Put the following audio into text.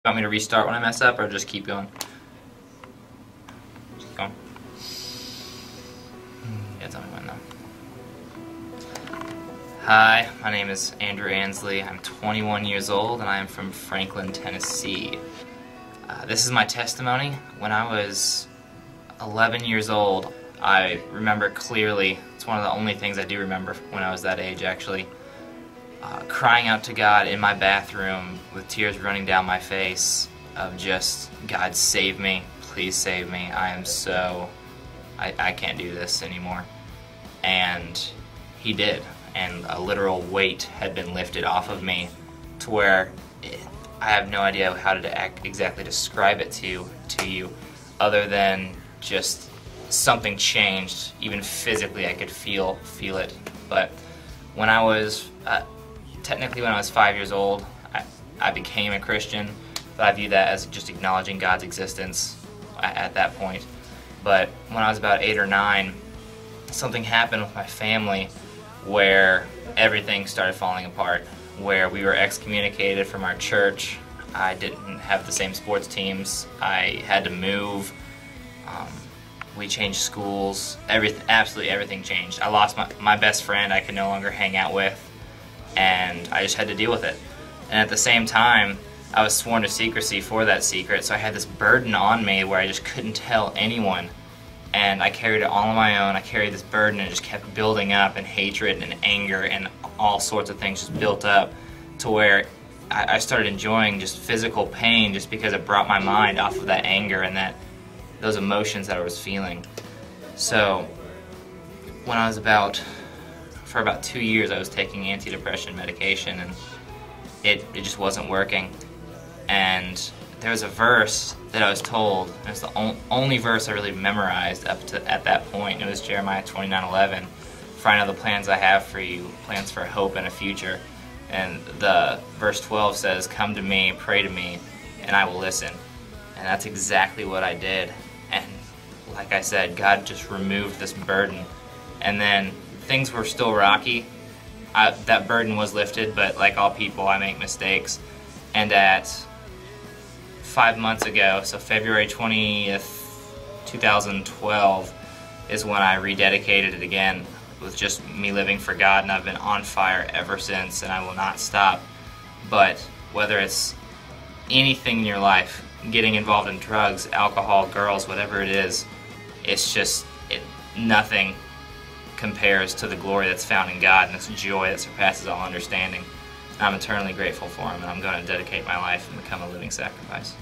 Want me to restart when I mess up, or just keep going? Just keep going. Yeah, tell me when though. Hi, my name is Andrew Ansley. I'm 21 years old, and I am from Franklin, Tennessee. This is my testimony. When I was 11 years old, I remember clearly, it's one of the only things I do remember when I was that age actually, crying out to God in my bathroom with tears running down my face of just, God save me, please save me, I can't do this anymore. And He did, and a literal weight had been lifted off of me to where I have no idea how to exactly describe it to you other than just something changed. Even physically I could feel it. But when I was technically when I was 5 years old, I became a Christian, but I view that as just acknowledging God's existence at that point. But when I was about 8 or 9, something happened with my family where everything started falling apart, where we were excommunicated from our church. I didn't have the same sports teams. I had to move. We changed schools. Absolutely everything changed. I lost my best friend I could no longer hang out with, and I just had to deal with it. And at the same time, I was sworn to secrecy for that secret, so I had this burden on me where I just couldn't tell anyone. And I carried it all on my own. I carried this burden and it just kept building up, and hatred and anger and all sorts of things just built up to where I started enjoying just physical pain just because it brought my mind off of that anger and those emotions that I was feeling. So when I was for about 2 years, I was taking antidepressant medication, and it just wasn't working. And there was a verse that I was told, and it's the only verse I really memorized at that point. It was Jeremiah 29:11. For I know the plans I have for you, plans for hope and a future. And the verse 12 says, come to me, pray to me, and I will listen. And that's exactly what I did. And like I said, God just removed this burden. And then things were still rocky. That burden was lifted, but like all people, I make mistakes. And at 5 months ago, so February 20th, 2012, is when I rededicated it again with just me living for God, and I've been on fire ever since, and I will not stop. But whether it's anything in your life, getting involved in drugs, alcohol, girls, whatever it is, it's just, nothing compares to the glory that's found in God and this joy that surpasses all understanding. I'm eternally grateful for Him, and I'm going to dedicate my life and become a living sacrifice.